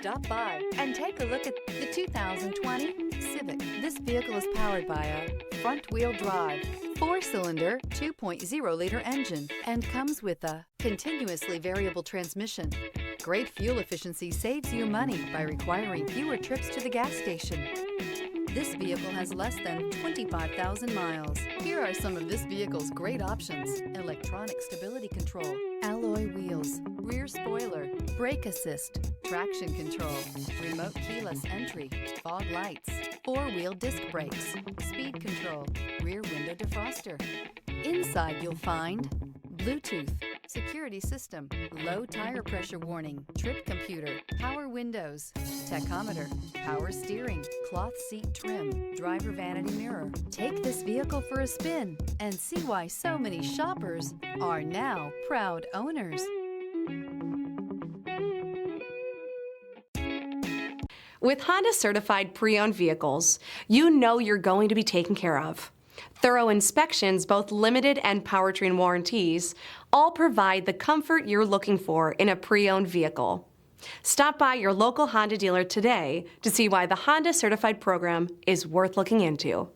Stop by and take a look at the 2020 Civic. This vehicle is powered by a front-wheel drive, 4-cylinder, 2.0-liter engine and comes with a continuously variable transmission. Great fuel efficiency saves you money by requiring fewer trips to the gas station. This vehicle has less than 25,000 miles. Here are some of this vehicle's great options: electronic stability control, alloy wheels, rear spoiler, brake assist, traction control, remote keyless entry, fog lights, 4-wheel disc brakes, speed control, rear window defroster. Inside you'll find Bluetooth, security system, low tire pressure warning, trip computer, power windows, tachometer, power steering, cloth seat trim, driver vanity mirror. Take this vehicle for a spin and see why so many shoppers are now proud owners. With Honda certified pre-owned vehicles, you know you're going to be taken care of. Thorough inspections, both limited and powertrain warranties, all provide the comfort you're looking for in a pre-owned vehicle. Stop by your local Honda dealer today to see why the Honda Certified program is worth looking into.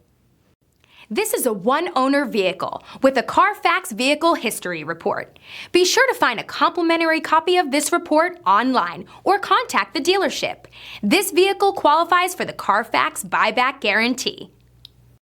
This is a one-owner vehicle with a CARFAX Vehicle History Report. Be sure to find a complimentary copy of this report online or contact the dealership. This vehicle qualifies for the CARFAX Buyback Guarantee.